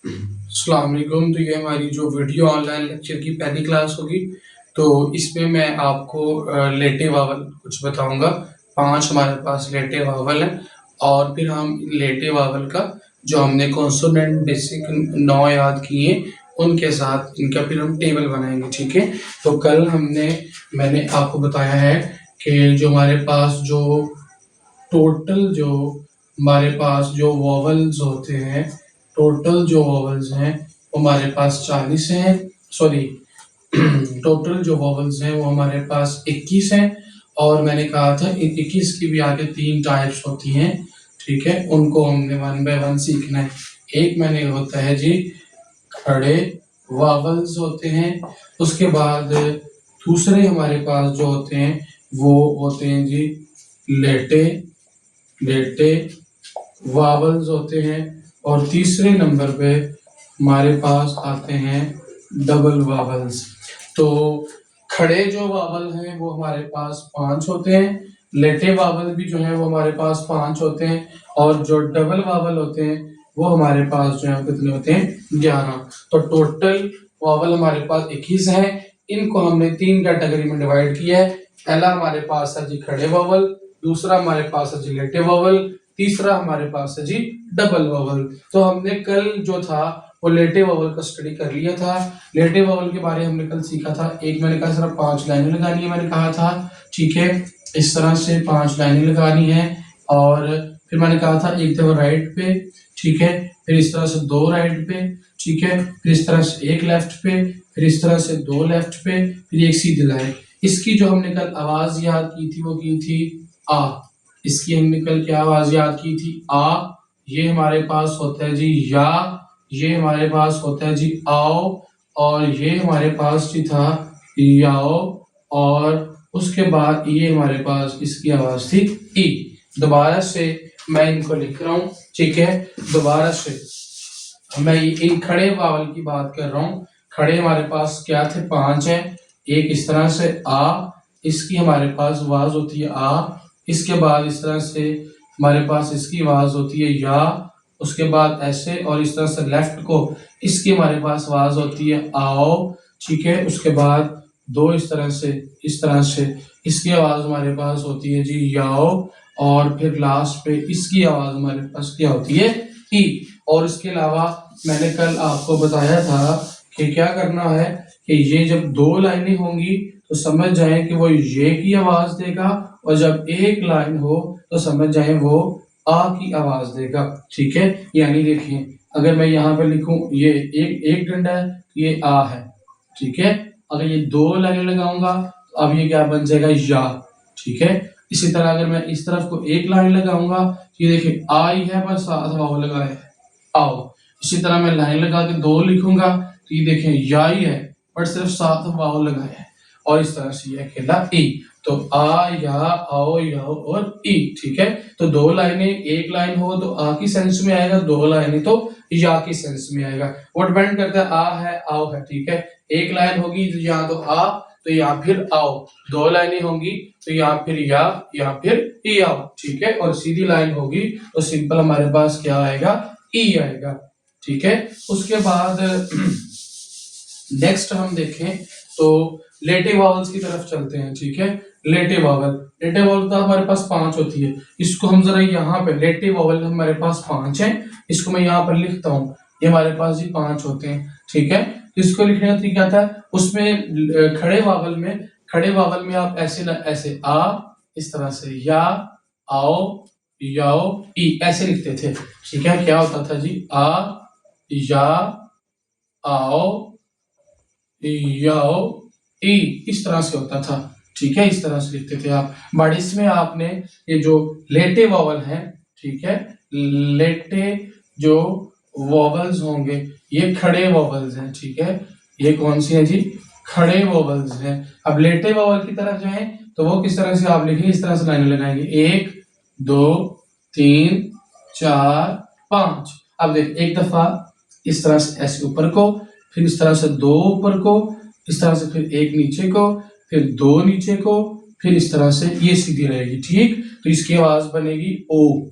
अस्सलाम वालेकुम। तो ये हमारी जो वीडियो ऑनलाइन लेक्चर की पहली क्लास होगी। तो इसमें मैं आपको लेटे वावल कुछ बताऊंगा। 5 हमारे पास लेटे वावल हैं और फिर हम लेटे वावल का जो हमने कॉन्सोनेंट बेसिक 9 याद किए उनके साथ इनका फिर हम टेबल बनाएंगे, ठीक है। तो कल मैंने आपको बताया है कि जो हमारे पास जो टोटल जो हमारे पास जो वॉवल्स होते हैं, टोटल जो वॉवल्स हैं वो हमारे पास 40 हैं। सॉरी, टोटल जो वॉवल्स हैं वो हमारे पास 21 हैं। और मैंने कहा था इन 21 की भी आगे 3 टाइप्स होती हैं, ठीक है। उनको हमने 1 बाय 1 सीखना है। एक मैंने होता है जी खड़े वावल्स होते हैं। उसके बाद दूसरे हमारे पास जो होते हैं वो होते हैं जी लेटे लेटे वावल्स होते हैं। और तीसरे नंबर पे हमारे पास आते हैं डबल वावल्स। तो खड़े जो वावल हैं वो हमारे पास 5 होते हैं, लेटे वावल भी जो है वो हमारे पास 5 होते हैं, और जो डबल वावल होते हैं वो हमारे पास जो है कितने होते हैं 11। तो टोटल वावल हमारे पास 21 हैं। इनको हमने 3 कैटेगरी में डिवाइड किया है। पहला हमारे पास है जी खड़े वावल, दूसरा हमारे पास है जी लेटे वावल, तीसरा हमारे पास है जी डबल वावल। तो हमने कल जो था वो लेटे वावल का स्टडी कर लिया था। लेटे वावल के बारे में हमने कल सीखा था। एक मैंने कहा सिर्फ 5 लाइनें लगानी है, मैंने कहा था, ठीक है। इस तरह से 5 लाइनें लगानी है। और फिर मैंने कहा था एक दफा राइट पे, ठीक है, फिर इस तरह से 2 राइट पे, ठीक है, फिर इस तरह से 1 लेफ्ट पे, फिर इस तरह से 2 लेफ्ट पे, फिर एक सीधी लाइन। इसकी जो हमने कल आवाज याद की थी वो की थी आ। इसकी हमने कल क्या आवाज याद की थी आ। ये हमारे पास होता है जी या, ये हमारे पास होता है जी आओ, और ये हमारे पास जी था याओ। और उसके बाद ये हमारे पास इसकी आवाज थी ई। दोबारा से मैं इनको लिख रहा हूँ, ठीक है। दोबारा से मैं इन खड़े वावल की बात कर रहा हूँ। खड़े हमारे पास क्या थे 5 हैं। एक इस तरह से आ, इसकी हमारे पास आवाज होती है आ। इसके बाद इस तरह से हमारे पास इसकी आवाज होती है या। उसके बाद ऐसे और इस तरह से लेफ्ट को इसकी हमारे पास आवाज होती है आओ, ठीक है। उसके बाद 2 इस तरह से, इस तरह से इसकी आवाज हमारे पास होती है जी याओ। और फिर लास्ट पे इसकी आवाज हमारे पास क्या होती है ई। और इसके अलावा मैंने कल आपको बताया था कि क्या करना है कि ये जब 2 लाइनें होंगी तो समझ जाएं कि वो ये की आवाज देगा, और जब एक लाइन हो तो समझ जाएं वो आ की आवाज देगा, ठीक है। यानी देखिए अगर मैं यहाँ पे लिखूं ये एक डंडा है तो ये आ है, ठीक है। अगर ये 2 लाइनें लगाऊंगा तो अब ये क्या बन जाएगा या, ठीक है। इसी तरह अगर मैं इस तरफ को एक लाइन लगाऊंगा तो ये देखिए आई है बस साथ वाव लगाए है आओ। इसी तरह मैं लाइन लगा के 2 लिखूंगा तो ये देखें या ही है बट सिर्फ साथ वाव लगाए है। और इस तरह से ये अकेला ई। तो आ या आओ याओ और ई, ठीक है। तो 2 लाइनें, एक लाइन हो तो आ की सेंस में आएगा, 2 लाइनें तो या की सेंस में आएगा। वो डिपेंड करता है आ है आओ है, ठीक है। एक लाइन होगी तो या तो आ तो या फिर आओ, 2 लाइनें होंगी तो या फिर या फिर ई आओ, ठीक है। और सीधी लाइन होगी तो सिंपल हमारे पास क्या आएगा ई आएगा, ठीक है। उसके बाद नेक्स्ट हम देखें तो लेटे वावल्स की तरफ चलते हैं, ठीक है। लेटे वावल, लेटे वावल तो हमारे पास 5 होती है। इसको हम जरा यहाँ पे लेटे वावल हमारे पास 5 है, इसको मैं यहाँ पर लिखता हूँ। ये हमारे पास जी 5 होते हैं, ठीक है। तो इसको लिखने का तरीका था उसमें खड़े वावल में आप ऐसे ना ऐसे आ, इस तरह से या आओ याओ ई ऐसे लिखते थे, ठीक है। क्या होता था जी आ या आओ याओ ई, इस तरह से होता था, ठीक है। इस तरह से लिखते थे आप। बट इसमें आपने ये जो लेटे वॉवल है, ठीक है, लेटे जो वॉवल्स होंगे ये खड़े वॉवल्स हैं, ठीक है। ये कौन सी है जी खड़े वॉवल्स हैं। अब लेटे वॉवल की तरफ जाएं तो वो किस तरह से आप लिखेंगे, इस तरह से लाइन लगाएंगे 1 2 3 4 5। अब देख एक दफा इस तरह से ऐसे ऊपर को, फिर इस तरह से 2 ऊपर को, इस तरह से फिर 1 नीचे को, फिर 2 नीचे को, फिर इस तरह से ये सीधी रहेगी, ठीक। तो इसकी आवाज बनेगी ओ,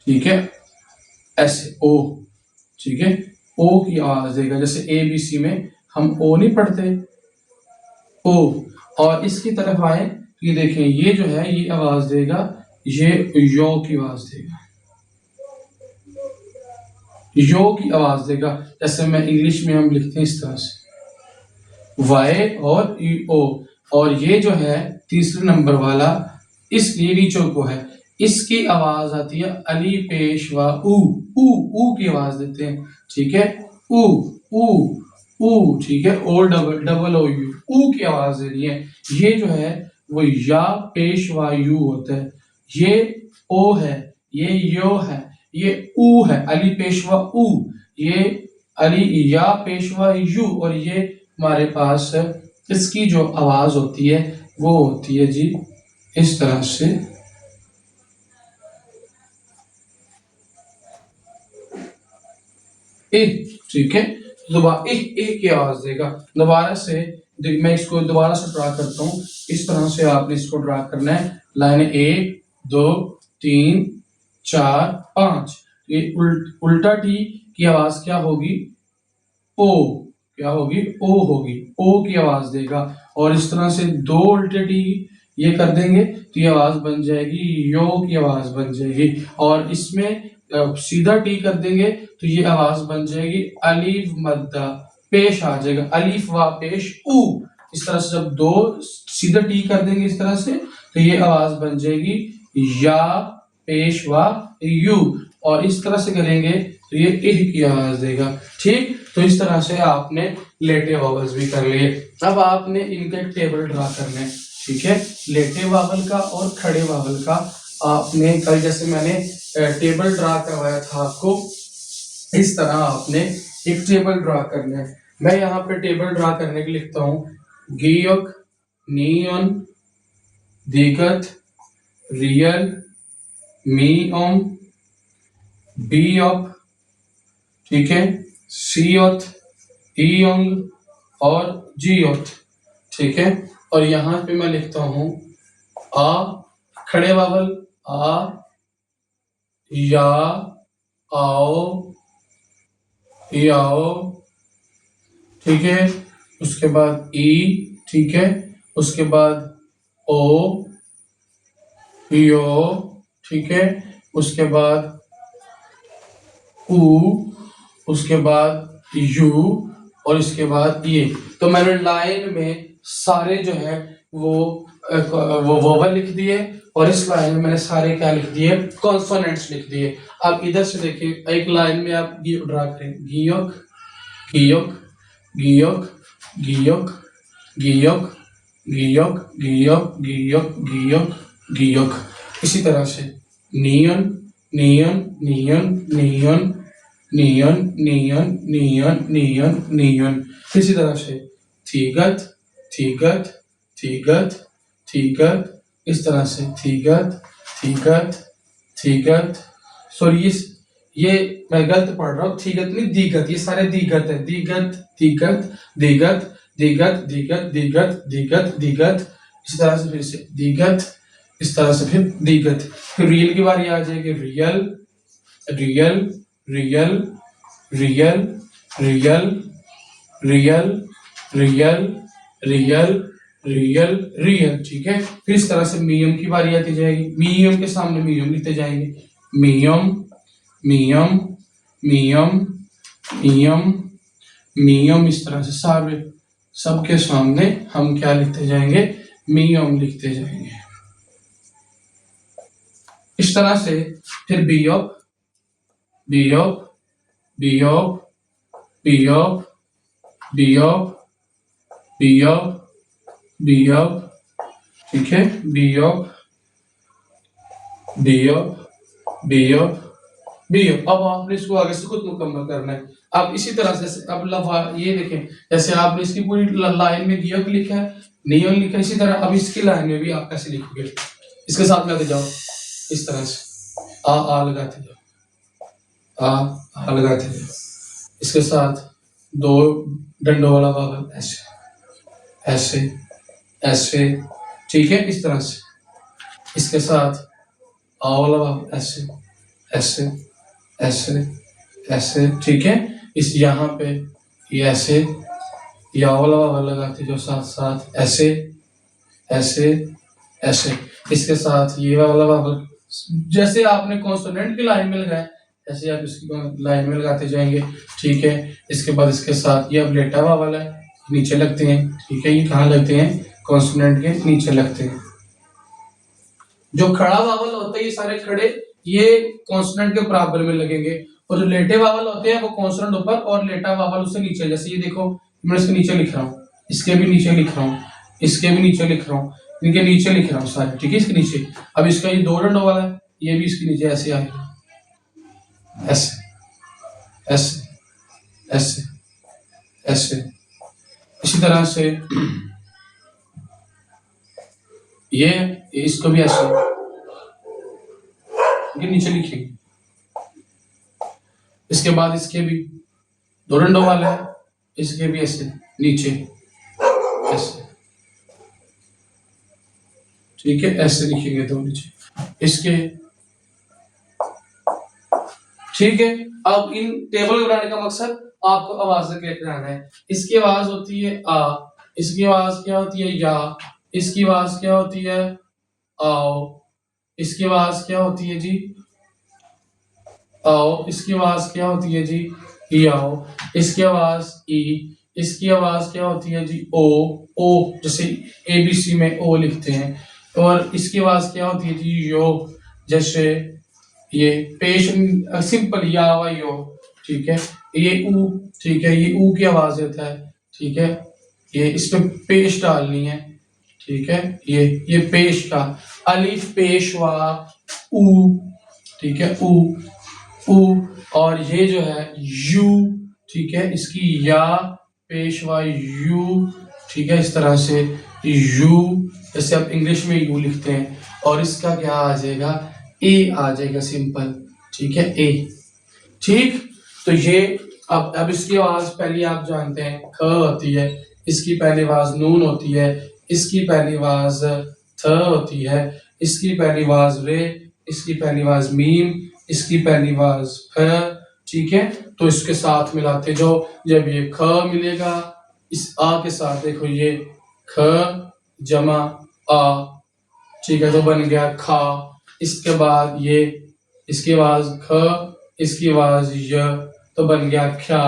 ठीक है, ऐसे ओ। ठीक है, ओ की आवाज देगा। जैसे ए बी सी में हम ओ नहीं पढ़ते, ओ। और इसकी तरफ आए तो ये देखें, ये जो है ये आवाज देगा, ये यो की आवाज देगा, यो की आवाज देगा। जैसे मैं इंग्लिश में हम लिखते हैं इस तरह से, वाई और ई ओ। और ये जो है तीसरे नंबर वाला, इस ये नीचों को है, इसकी आवाज आती है अली पेश व ऊ। ऊ की आवाज देते हैं, ठीक है, ऊ ऊ ऊ, ठीक है, O double double O U, ऊ की आवाज दे रही है। ये जो है वो या पेश व यू होता है, ये ओ है, ये यो है, ये ऊ है, अली पेशवा ऊ, ये अली या पेशवा यू। और ये हमारे पास इसकी जो आवाज होती है वो होती है जी इस तरह से, ए, ठीक है। दोबारा ए की आवाज देगा। दोबारा से मैं इसको दोबारा से ड्रा करता हूँ। इस तरह से आपने इसको ड्रा करना है। लाइन 1 2 3 4 5। ये उल्टा टी की आवाज क्या होगी, ओ, क्या होगी, ओ होगी, ओ की आवाज देगा। और इस तरह से दो उल्टे टी ये कर देंगे तो ये आवाज बन जाएगी, यो की आवाज बन जाएगी। और इसमें सीधा टी कर देंगे तो ये आवाज बन जाएगी अलीफ मद्दा, पेश आ जाएगा, अलीफ व पेश ऊ। इस तरह से जब दो सीधा टी कर देंगे इस तरह से तो ये आवाज बन जाएगी या पेश व यू। और इस तरह से करेंगे तो ये इह की आवाज देगा। ठीक, तो इस तरह से आपने लेटे वॉवल्स भी कर लिए। अब आपने इनका एक टेबल ड्रा करना है, ठीक है, लेटे वावल का और खड़े वावल का। आपने कल जैसे मैंने टेबल ड्रा करवाया था आपको, इस तरह आपने एक टेबल ड्रा करना है। मैं यहाँ पे टेबल ड्रा करने के लिए लिखता हूँ गियोक, नियन, दिगत, रियल, मीओम, बीओप, ठीक है, सीओथ, ईयोंग और जीओथ, ठीक है। और यहाँ पे मैं लिखता हूँ आ, खड़े वावल आ, या, आओ, याओ, ठीक है, उसके बाद ई, ठीक है, उसके बाद ओ, यो, ठीक है, उसके बाद ऊ, उसके बाद यू और इसके बाद ये। तो मैंने लाइन में सारे जो है वो वोवल लिख दिए और इस लाइन में मैंने सारे क्या लिख दिए, कॉन्सोनेंट्स लिख दिए। अब इधर से देखिए, एक लाइन में आप ड्रा करें, गियोक, गियोक, गियोक, गियोक, गियोक, गियोक, गियोक, गियोक, गियोक, गियोक। इसी तरह से नियन, नियन, नियन, नियन, नियन, नियन, नियन, नियन, नियन। इसी तरह से थीगत, थीगत, थीगत, थीगत, इस तरह से थीगत, थीगत, थीगत। सॉरी, ये मैं गलत पढ़ रहा हूँ, थीगत नहीं दीगत, ये सारे दीगत है, दीगत, दीगत, दीगत, दीगत, दीगत, दीगत, दीगत, दीगत। इस तरह से फिर से दीगत, इस तरह से फिर दीगत। फिर रियल की बारी आ जाएगी, real, real, real, real, real, real, real, real, real, real, ठीक है। फिर इस तरह से मीयम की बारी आती जाएगी, मीयम के सामने मीयम लिखते जाएंगे, मीयम, मीयम, मीयम, मीयम, मीयम। इस तरह से सारे सबके सामने हम क्या लिखते जाएंगे, मीयम लिखते जाएंगे। इस तरह से फिर बीओप, बीओप, बीओप, बीओप, बीओप, बीओप, बीओप, ठीक है, बीओप, बीओप, बीओप, बीओप। अब आपने इसको आगे से खुद मुकम्मल करना है। अब इसी तरह से अब लफा ये देखें, जैसे आपने इसकी पूरी लाइन में गियोक लिखा है, नियन लिखा है, इसी तरह अब इसकी लाइन में भी आप कैसे लिखोगे, इसके साथ लगाते जाओ, इस तरह से आ लगाते जाओ, आ लगाते जाओ, इसके साथ दो डंडों वाला वावल ऐसे, ऐसे, ऐसे, ठीक है, इस तरह से, इसके साथ आ वाला वावल ऐसे, ऐसे, ऐसे, ऐसे, ठीक है। इस यहाँ पे ये ऐसे, या वाला वावल लगाते जो साथ साथ ऐसे ऐसे ऐसे, इसके साथ ये वाला वावल जैसे आपने कॉन्सोनेंट की लाइन में लगाया ऐसे आप इसकी लाइन में लगाते जाएंगे, ठीक है। इसके बाद इसके साथ ये अब लेटा वावल है, नीचे लगते हैं, ठीक है। ये कहाँ लगते हैं? कॉन्सोनेंट के नीचे लगते हैं। जो खड़ा वावल होता है ये सारे खड़े ये कॉन्सोनेंट के बराबर में लगेंगे, और जो लेटे वावल होते हैं वो कॉन्सोनेंट ऊपर और लेटा वावल उससे नीचे। जैसे ये देखो मैं इसके नीचे लिख रहा हूँ, इसके भी नीचे लिख रहा हूँ, इसके भी नीचे लिख रहा हूँ, इनके नीचे लिख रहा हूँ सारे, ठीक है। इसके नीचे अब इसका ये दो डंडों वाला है, ये भी इसके नीचे ऐसे आएगा, ऐसे ऐसे ऐसे ऐसे। इसी तरह से ये इसको भी ऐसे ये नीचे लिखेंगे। इसके बाद इसके भी दो डंडों वाला है, इसके भी ऐसे नीचे ऐसे, ठीक है। ऐसे लिखेंगे दो नीचे इसके, ठीक है। अब इन टेबल बनाने का मकसद आपको आवाज लेकर आना है। इसकी आवाज होती है आ, इसकी आवाज क्या होती है या, इसकी आवाज क्या होती है आओ, इसकी आवाज क्या होती है जी आओ, इसकी आवाज क्या होती है जी ई आओ, इसकी आवाज ई, इसकी आवाज क्या होती है जी ओ, ओ जैसे एबीसी में ओ लिखते हैं। और इसकी आवाज क्या होती है जी यो, जैसे ये पेश सिंपल या वा यो, ठीक है। ये ऊ, ठीक है, ये ऊ की आवाज देता है, ठीक है। ये इसमें पेश डालनी है, ठीक है। ये पेश का अलिफ पेश वा ऊ, ठीक है, ऊ ऊ। और ये जो है यू, ठीक है, इसकी या पेशवा यू, ठीक है। इस तरह से यू, जैसे आप इंग्लिश में यू लिखते हैं, और इसका क्या आ जाएगा ए आ जाएगा सिंपल, ठीक है, ए, ठीक। तो ये अब इसकी आवाज पहली आप जानते हैं ख होती है, इसकी पहली आवाज नून होती है, इसकी पहली आवाज थ होती है, इसकी पहली आवाज रे, इसकी पहली आवाज मीम, इसकी पहली आवाज फ, ठीक है। तो इसके साथ मिलाते जाओ, जब ये ख मिलेगा इस आ के साथ, देखो ये ख जमा आ, ठीक है, तो बन गया खा। इसके बाद ये इसकी आवाज ख, इसकी आवाज य, तो बन गया ख्या।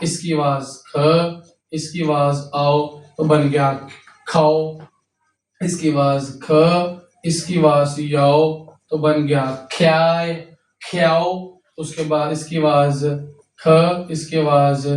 इसकी आवाज ख, इसकी आवाज आओ, तो बन गया खाओ। इसकी आवाज ख, इसकी आवाज याओ, तो बन गया ख्याय, ख्याओ। उसके बाद इसकी आवाज ख, इसकी आवाज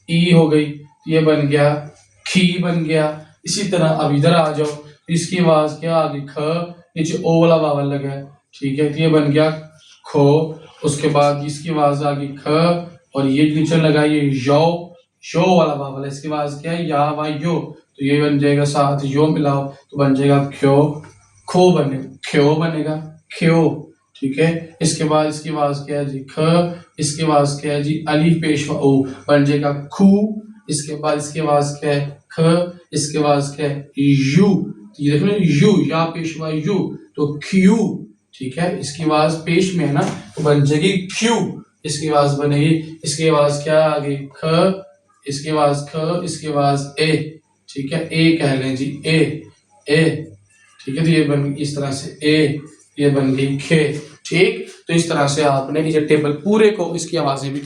ई हो गई, ये बन गया खी बन गया। इसी तरह अब इधर आ जाओ, इसकी आवाज क्या आ गई ख, नीचे ओ वाला वावल लगा है, ठीक है, तो ये बन गया खो। उसके बाद इसकी आवाज आ गई ख, और ये नीचे लगा ये यो वाला वावल है, इसकी आवाज क्या है या वा यो, तो ये बन जाएगा साथ यो मिलाओ तो बन जाएगा क्यो, खो बनेगा, क्यो बनेगा क्यो, ठीक है। इसके बाद इसकी आवाज क्या है जी ख, इसकी आवाज क्या है जी अलिफ पेशवा ओ, बन जाएगा खू। इसके बाद इसकी आवाज क्या है ख, इसके आवाज क्या है यू, तो ये देखो यू या पेशवा यू, तो क्यू, ठीक है। इसकी आवाज पेश में है ना, तो बन जाएगी क्यू, इसकी आवाज बनेगी। इसकी आवाज क्या आ गई ख, इसकी आवाज ख, इसकी आवाज ए, ठीक है, ए कह लें जी ए, ए, ठीक है। तो ये बन इस तरह से ए, ये बन गई खे, ठीक। तो इस तरह से आपने ये टेबल पूरे को इसकी आवाजें भी